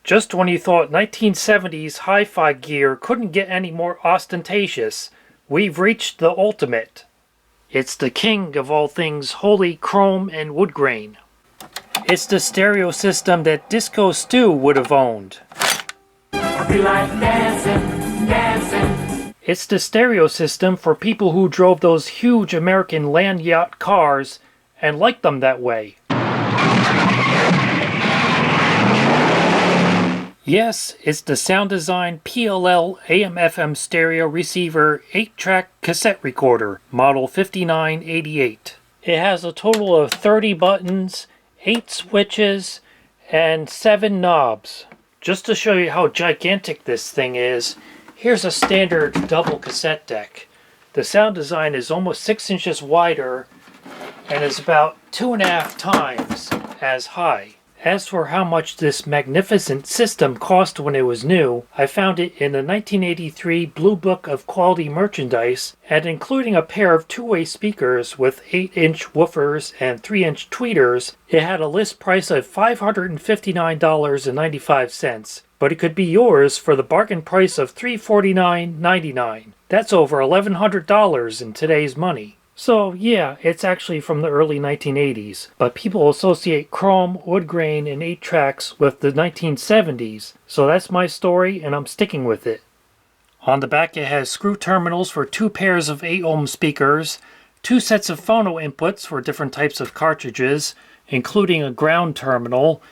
Just when you thought 1970s hi-fi gear couldn't get any more ostentatious, we've reached the ultimate. It's the king of all things holy chrome and wood grain. It's the stereo system that Disco Stu would have owned. We like dancing, dancing. It's the stereo system for people who drove those huge American land yacht cars and liked them that way. Yes, it's the Sound Design PLL AM/FM stereo receiver 8-track cassette recorder, model 5988. It has a total of 30 buttons, 8 switches, and 7 knobs. Just to show you how gigantic this thing is, here's a standard double cassette deck. The Sound Design is almost 6 inches wider and is about 2.5 times as high. As for how much this magnificent system cost when it was new, I found it in the 1983 Blue Book of Quality Merchandise, and including a pair of two-way speakers with 8-inch woofers and 3-inch tweeters, it had a list price of $559.95, but it could be yours for the bargain price of $349.99. That's over $1,100 in today's money. So yeah, it's actually from the early 1980s, but people associate chrome, wood grain, and 8 tracks with the 1970s, so that's my story and I'm sticking with it. On the back it has screw terminals for 2 pairs of 8-ohm speakers, 2 sets of phono inputs for different types of cartridges, including a ground terminal,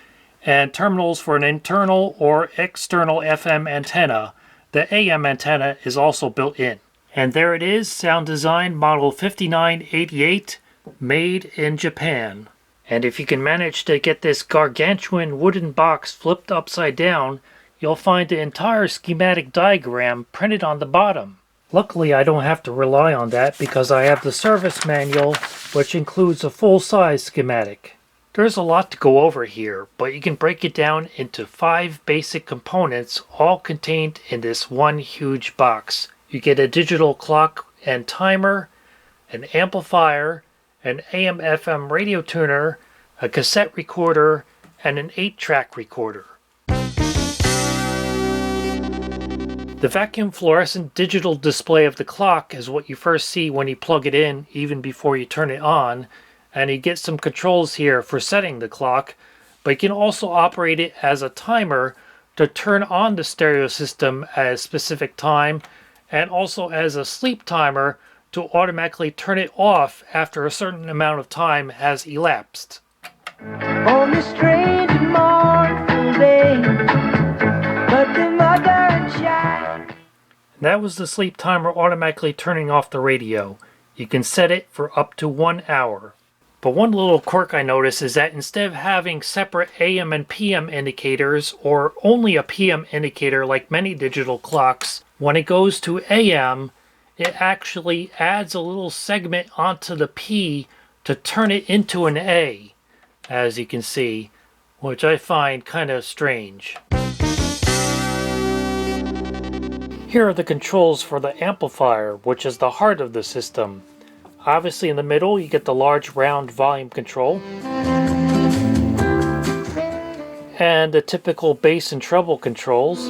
and terminals for an internal or external FM antenna. The AM antenna is also built in. And there it is, Sound Design model 5988, made in Japan. And if you can manage to get this gargantuan wooden box flipped upside down, you'll find the entire schematic diagram printed on the bottom. Luckily I don't have to rely on that because I have the service manual, which includes a full-size schematic. There's a lot to go over here, but you can break it down into 5 basic components, all contained in this one huge box. You get a digital clock and timer, an amplifier, an AM/FM radio tuner, a cassette recorder, and an 8-track recorder. The vacuum fluorescent digital display of the clock is what you first see when you plug it in, even before you turn it on, and you get some controls here for setting the clock, but you can also operate it as a timer to turn on the stereo system at a specific time, and also as a sleep timer to automatically turn it off after a certain amount of time has elapsed. On this strange and mournful day, but the mother and child. That was the sleep timer automatically turning off the radio. You can set it for up to 1 hour. But one little quirk I noticed is that instead of having separate AM and PM indicators, or only a PM indicator like many digital clocks, when it goes to AM, it actually adds a little segment onto the P to turn it into an A, as you can see, which I find kind of strange. Here are the controls for the amplifier, which is the heart of the system. Obviously in the middle you get the large round volume control, and the typical bass and treble controls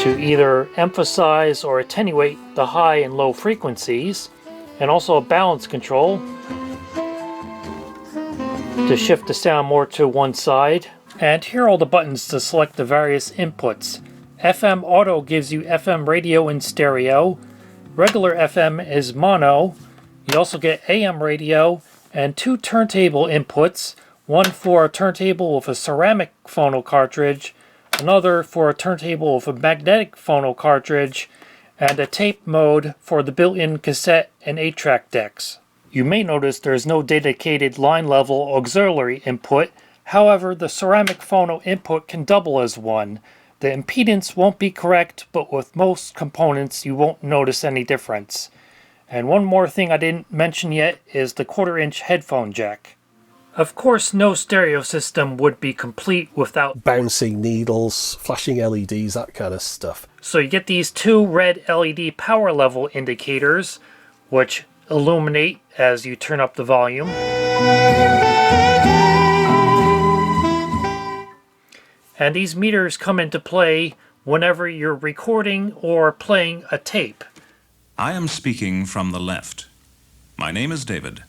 to either emphasize or attenuate the high and low frequencies, and also a balance control to shift the sound more to one side. And here are all the buttons to select the various inputs. FM Auto gives you FM radio in stereo, regular FM is mono, you also get AM radio, and 2 turntable inputs, one for a turntable with a ceramic phono cartridge, another for a turntable with a magnetic phono cartridge, and a tape mode for the built-in cassette and 8-track decks. You may notice there is no dedicated line level auxiliary input, however the ceramic phono input can double as one. The impedance won't be correct, but with most components you won't notice any difference. And one more thing I didn't mention yet is the 1/4-inch headphone jack. Of course, no stereo system would be complete without bouncing needles, flashing LEDs, that kind of stuff. So you get these 2 red LED power level indicators, which illuminate as you turn up the volume. And these meters come into play whenever you're recording or playing a tape. I am speaking from the left. My name is David.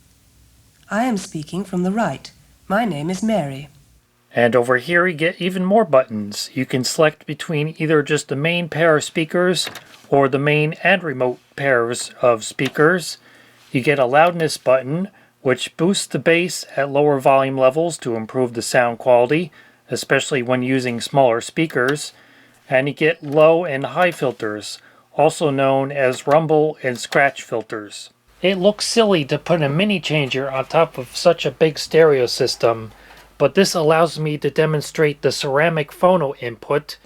I am speaking from the right. My name is Mary. And over here you get even more buttons. You can select between either just the main pair of speakers or the main and remote pairs of speakers. You get a loudness button, which boosts the bass at lower volume levels to improve the sound quality, especially when using smaller speakers. And you get low and high filters, also known as rumble and scratch filters. It looks silly to put a mini changer on top of such a big stereo system, but this allows me to demonstrate the ceramic phono input,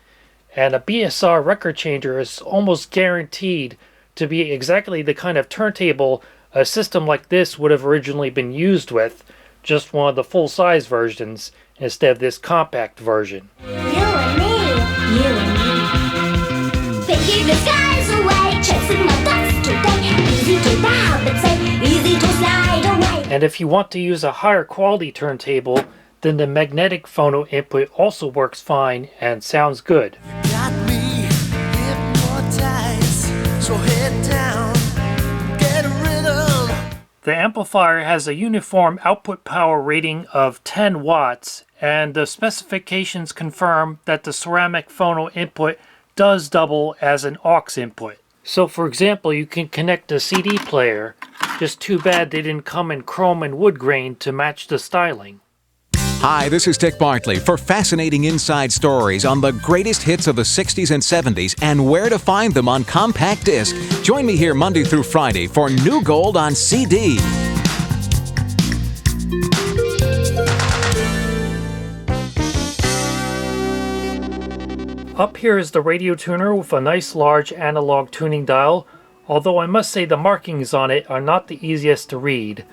and a BSR record changer is almost guaranteed to be exactly the kind of turntable a system like this would have originally been used with, just one of the full-size versions instead of this compact version. You and me. Thinking the skies away, chasing my thoughts today. Easy to bow, but say easy to slide away. And if you want to use a higher quality turntable, then the magnetic phono input also works fine and sounds good. Got me hypnotized, so head down, get a rhythm. The amplifier has a uniform output power rating of 10 watts, and the specifications confirm that the ceramic phono input does double as an aux input. So for example, you can connect a CD player, just too bad they didn't come in chrome and wood grain to match the styling. Hi, this is Dick Bartley for fascinating inside stories on the greatest hits of the 60s and 70s and where to find them on compact disc. Join me here Monday through Friday for New Gold on CD. Up here is the radio tuner with a nice large analog tuning dial, although I must say the markings on it are not the easiest to read.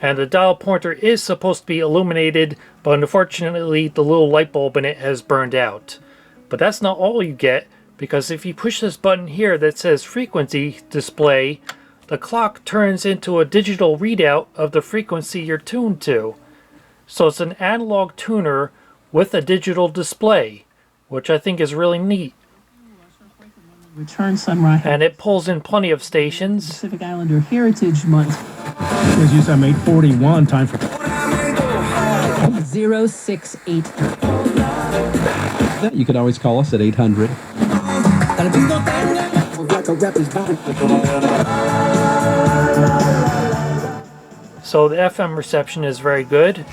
And the dial pointer is supposed to be illuminated, but unfortunately the little light bulb in it has burned out. But that's not all you get, because if you push this button here that says frequency display, the clock turns into a digital readout of the frequency you're tuned to. So it's an analog tuner with a digital display, which I think is really neat. Return Sunrise. And it pulls in plenty of stations. Pacific Islander Heritage Month. Please use that 841 time for 068. You could always call us at 800. So the FM reception is very good.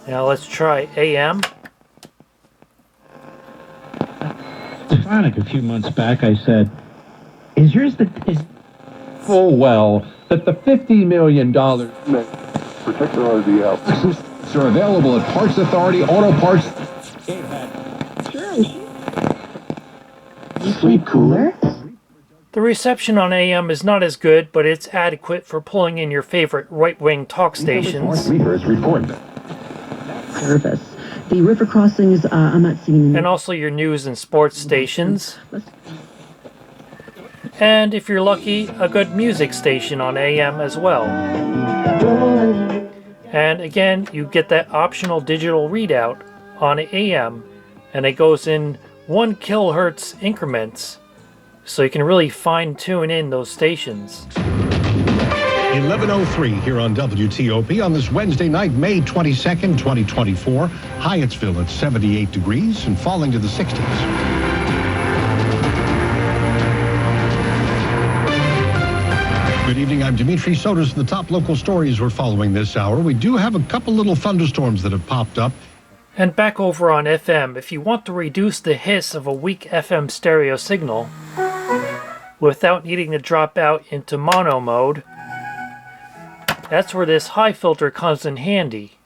Now let's try AM. Sonic a few months back, I said, is yours is full well that the $50 million particularly the are available at Parts Authority Auto Parts. Sleep cooler. The reception on AM is not as good, but it's adequate for pulling in your favorite right-wing talk stations. Service. The river crossings, I'm not seeing. And also your news and sports stations. And if you're lucky, a good music station on AM as well. And again, you get that optional digital readout on AM, and it goes in 1 kilohertz increments, so you can really fine-tune in those stations. 11:03 here on WTOP on this Wednesday night, May 22nd, 2024. Hyattsville at 78 degrees and falling to the 60s. Good evening, I'm Dimitri Sotis. The top local stories we're following this hour. We do have a couple little thunderstorms that have popped up. And back over on FM, if you want to reduce the hiss of a weak FM stereo signal without needing to drop out into mono mode, that's where this high filter comes in handy.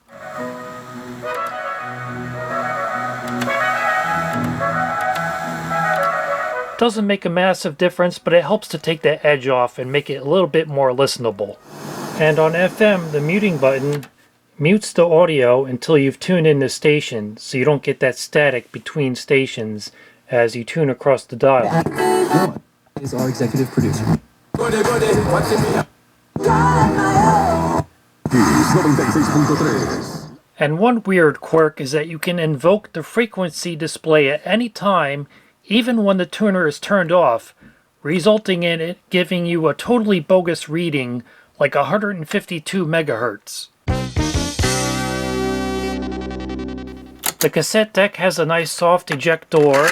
Doesn't make a massive difference, but it helps to take that edge off and make it a little bit more listenable. And on FM, the muting button mutes the audio until you've tuned in the station so you don't get that static between stations as you tune across the dial. Is our executive producer. And one weird quirk is that you can invoke the frequency display at any time, even when the tuner is turned off, resulting in it giving you a totally bogus reading like 152 megahertz. The cassette deck has a nice soft eject door,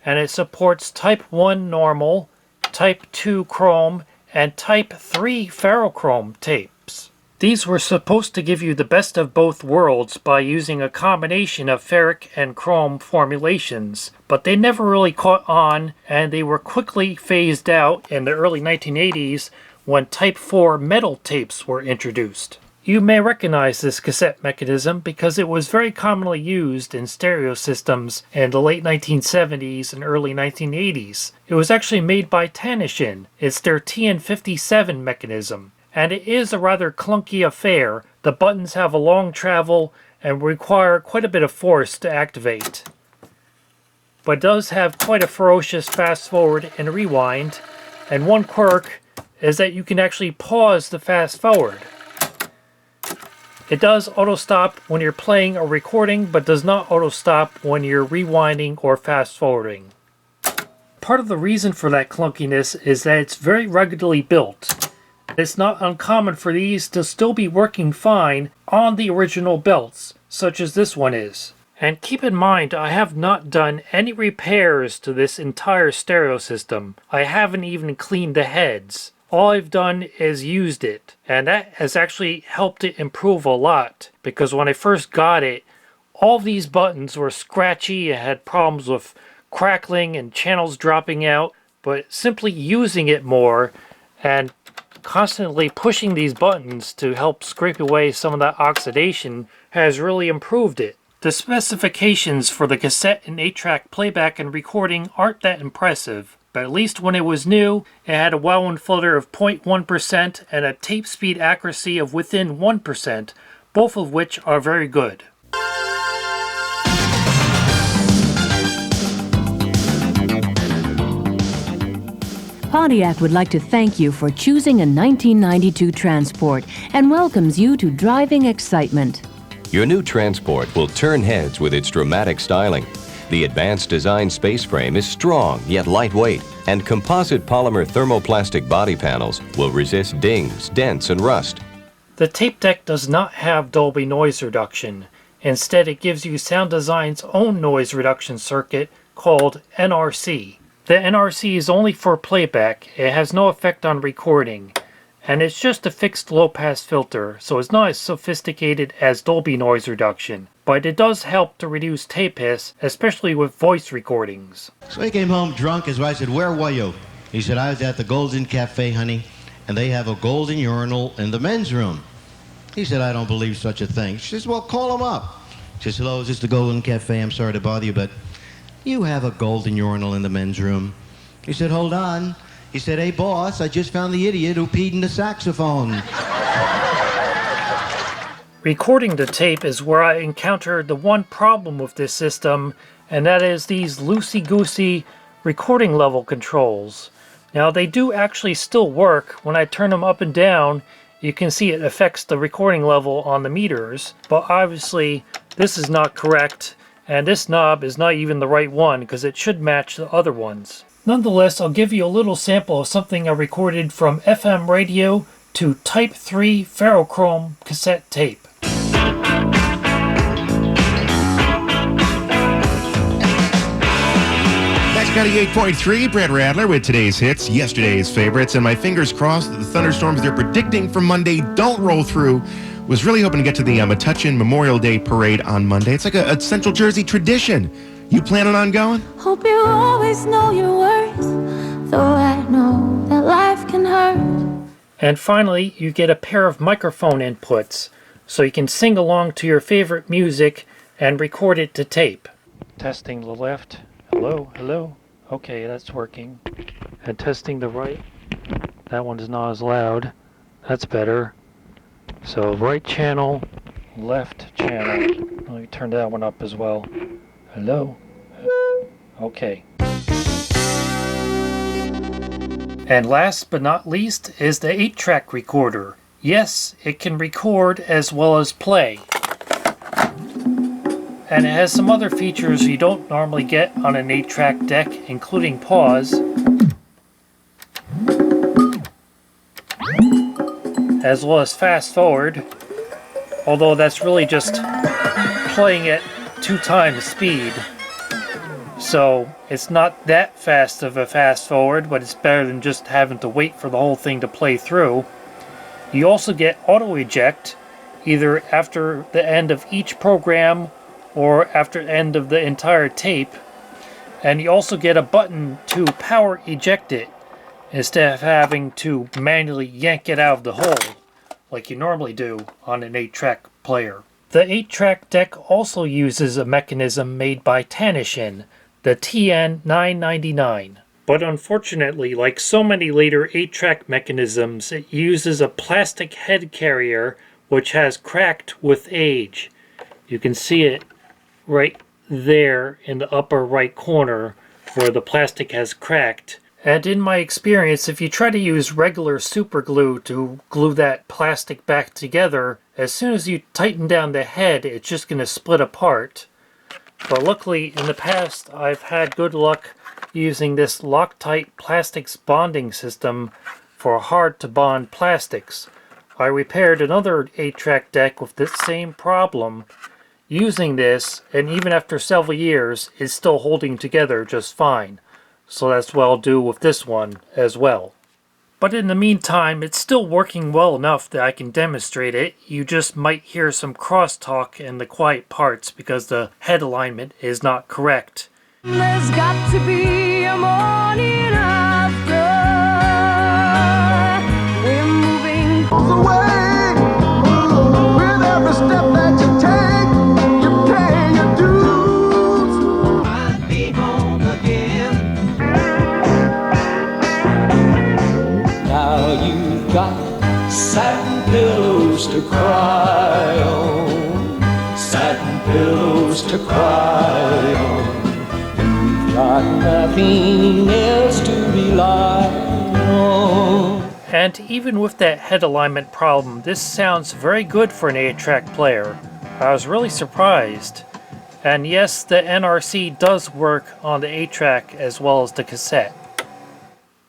and it supports Type 1 normal, Type 2 chrome, and Type 3 ferrochrome tapes. These were supposed to give you the best of both worlds by using a combination of ferric and chrome formulations, but they never really caught on, and they were quickly phased out in the early 1980s when Type 4 metal tapes were introduced. You may recognize this cassette mechanism because it was very commonly used in stereo systems in the late 1970s and early 1980s. It was actually made by Tanishin. It's their TN57 mechanism, and it is a rather clunky affair. The buttons have a long travel and require quite a bit of force to activate. But it does have quite a ferocious fast forward and rewind, and one quirk is that you can actually pause the fast forward. It does auto-stop when you're playing or recording, but does not auto-stop when you're rewinding or fast-forwarding. Part of the reason for that clunkiness is that it's very ruggedly built. It's not uncommon for these to still be working fine on the original belts, such as this one is. And keep in mind, I have not done any repairs to this entire stereo system. I haven't even cleaned the heads. All I've done is used it, and that has actually helped it improve a lot, because when I first got it, all these buttons were scratchy and had problems with crackling and channels dropping out, but simply using it more and constantly pushing these buttons to help scrape away some of that oxidation has really improved it. The specifications for the cassette and 8-track playback and recording aren't that impressive, but at least when it was new, it had a Wowin filter of 0.1% and a tape speed accuracy of within 1%, both of which are very good. Pontiac would like to thank you for choosing a 1992 Transport and welcomes you to driving excitement. Your new Transport will turn heads with its dramatic styling. The advanced design space frame is strong yet lightweight, and composite polymer thermoplastic body panels will resist dings, dents, and rust. The tape deck does not have Dolby noise reduction. Instead, it gives you Sound Design's own noise reduction circuit called NRC. The NRC is only for playback. It has no effect on recording, and it's just a fixed low-pass filter, so it's not as sophisticated as Dolby noise reduction. But it does help to reduce tape hiss, especially with voice recordings. So he came home drunk. His wife said, "Where were you?" He said, "I was at the Golden Cafe, honey, and they have a golden urinal in the men's room." He said, "I don't believe such a thing." She says, "Well, call him up." She says, "Hello, is this the Golden Cafe? I'm sorry to bother you, but you have a golden urinal in the men's room." He said, "Hold on." He said, "Hey, boss, I just found the idiot who peed in the saxophone." Recording the tape is where I encountered the one problem with this system, and that is these loosey-goosey recording level controls. Now, they do actually still work. When I turn them up and down, you can see it affects the recording level on the meters, but obviously this is not correct, and this knob is not even the right one because it should match the other ones. Nonetheless, I'll give you a little sample of something I recorded from FM radio to Type 3 ferrochrome cassette tape. That's 98.3, Brett Radler with today's hits, yesterday's favorites, and my fingers crossed that the thunderstorms they're predicting for Monday don't roll through. Was really hoping to get to the Metuchen Memorial Day Parade on Monday. It's like a Central Jersey tradition. You planning on going? Hope you always know your worth, though I know that life can hurt. And finally, you get a pair of microphone inputs, so you can sing along to your favorite music and record it to tape. Testing the left. Hello, hello. Okay, that's working. And testing the right. That one is not as loud. That's better. So right channel, left channel. Let me turn that one up as well. Hello? Okay. And last but not least is the 8-track recorder. Yes, it can record as well as play. And it has some other features you don't normally get on an 8-track deck, including pause, as well as fast forward, although that's really just playing at 2 times speed. So it's not that fast of a fast forward, but it's better than just having to wait for the whole thing to play through. You also get auto eject, either after the end of each program or after the end of the entire tape. And you also get a button to power eject it, instead of having to manually yank it out of the hole, like you normally do on an 8-track player. The 8-track deck also uses a mechanism made by Tanishin, the TN999. But unfortunately, like so many later 8-track mechanisms, it uses a plastic head carrier which has cracked with age. You can see it right there in the upper right corner where the plastic has cracked. And in my experience, if you try to use regular super glue to glue that plastic back together, as soon as you tighten down the head, it's just going to split apart. But luckily, in the past, I've had good luck using this Loctite plastics bonding system for hard-to-bond plastics. I repaired another 8-track deck with this same problem using this, and even after several years, it's still holding together just fine. So that's what I'll do with this one as well. But in the meantime, it's still working well enough that I can demonstrate it. You just might hear some crosstalk in the quiet parts because the head alignment is not correct. There's got to be a morning after. We're moving away. With every step that you take, you're paying your dues. I'll be home again. Now you've got satin pillows to cry on, satin pillows to cry on. Got nothing else to rely on. And even with that head alignment problem, this sounds very good for an 8-track player. I was really surprised. And yes, the NRC does work on the 8-track as well as the cassette.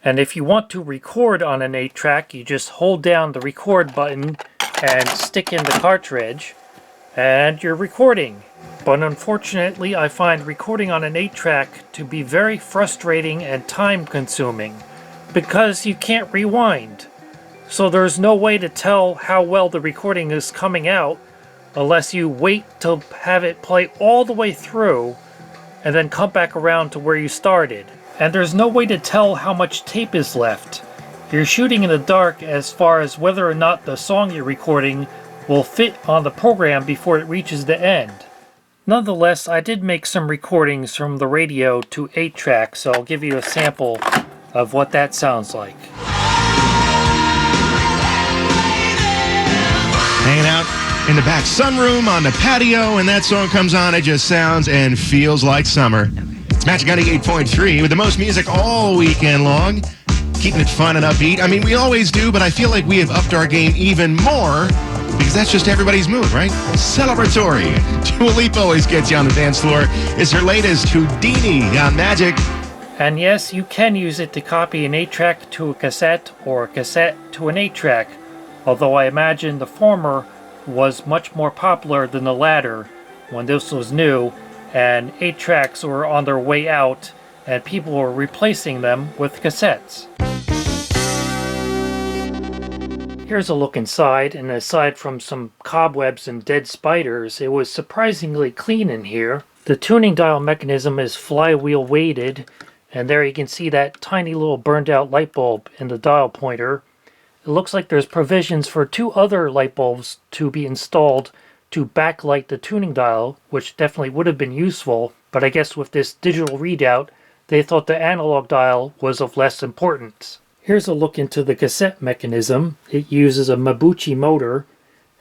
And if you want to record on an 8-track, you just hold down the record button and stick in the cartridge, and you're recording. But unfortunately, I find recording on an 8-track to be very frustrating and time-consuming, because you can't rewind. So there's no way to tell how well the recording is coming out unless you wait to have it play all the way through and then come back around to where you started. And there's no way to tell how much tape is left. You're shooting in the dark as far as whether or not the song you're recording will fit on the program before it reaches the end. Nonetheless, I did make some recordings from the radio to 8-track, so I'll give you a sample of what that sounds like. Hanging out in the back sunroom on the patio, and that song comes on, it just sounds and feels like summer. It's Magic 98.3 with the most music all weekend long, keeping it fun and upbeat. I mean, we always do, but I feel like we have upped our game even more because that's just everybody's mood, right? Celebratory. Dua Lipa always gets you on the dance floor. It's her latest Houdini on Magic. And yes, you can use it to copy an 8-track to a cassette or a cassette to an 8-track, although I imagine the former was much more popular than the latter when this was new, and 8-tracks were on their way out, and people were replacing them with cassettes. Here's a look inside, and aside from some cobwebs and dead spiders, it was surprisingly clean in here. The tuning dial mechanism is flywheel weighted, and there you can see that tiny little burned out light bulb in the dial pointer. It looks like there's provisions for 2 other light bulbs to be installed to backlight the tuning dial, which definitely would have been useful, but I guess with this digital readout, they thought the analog dial was of less importance. Here's a look into the cassette mechanism. It uses a Mabuchi motor,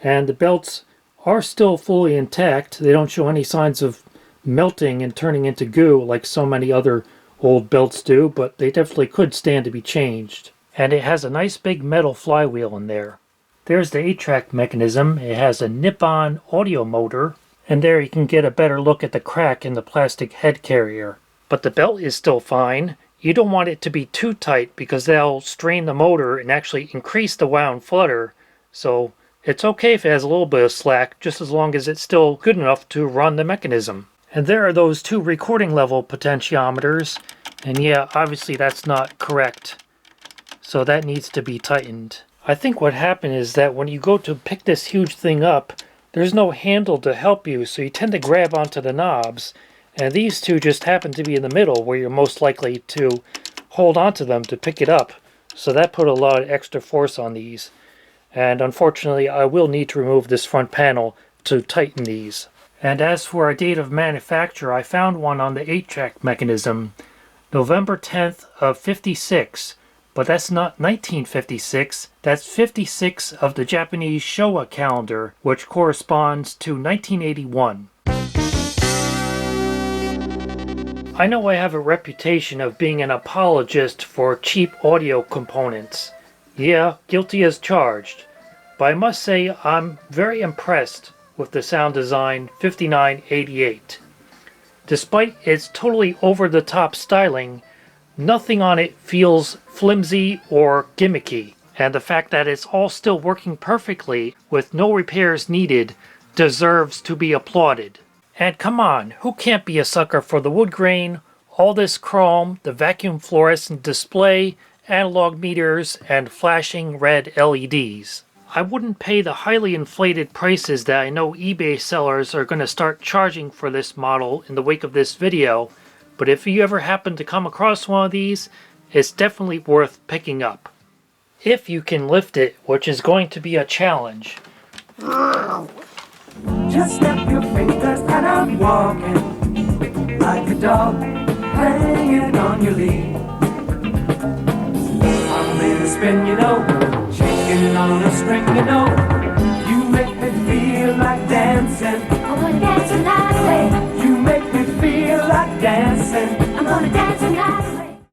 and the belts are still fully intact. They don't show any signs of melting and turning into goo like so many other old belts do, but they definitely could stand to be changed. And it has a nice big metal flywheel in there. There's the 8-track mechanism. It has a Nippon audio motor, and there you can get a better look at the crack in the plastic head carrier. But the belt is still fine. You don't want it to be too tight because that'll strain the motor and actually increase the wow and flutter. So it's okay if it has a little bit of slack, just as long as it's still good enough to run the mechanism. And there are those 2 recording level potentiometers. And yeah, obviously that's not correct. So that needs to be tightened. I think what happened is that when you go to pick this huge thing up, there's no handle to help you, so you tend to grab onto the knobs. And these 2 just happen to be in the middle where you're most likely to hold onto them to pick it up. So that put a lot of extra force on these. And unfortunately, I will need to remove this front panel to tighten these. And as for our date of manufacture, I found one on the 8-track mechanism, November 10th of 56. But that's not 1956, that's 56 of the Japanese Showa calendar, which corresponds to 1981. I know I have a reputation of being an apologist for cheap audio components. Yeah, guilty as charged. But I must say I'm very impressed with the Sound Design 5988. Despite its totally over-the-top styling, nothing on it feels flimsy or gimmicky, and the fact that it's all still working perfectly with no repairs needed deserves to be applauded. And come on, who can't be a sucker for the wood grain, all this chrome, the vacuum fluorescent display, analog meters, and flashing red LEDs? I wouldn't pay the highly inflated prices that I know eBay sellers are going to start charging for this model in the wake of this video, but if you ever happen to come across one of these, it's definitely worth picking up. If you can lift it, which is going to be a challenge. Just snap your fingers and I'm walking like a dog hanging on your lead. I'm in a spin, you know, shaking on a string, you know.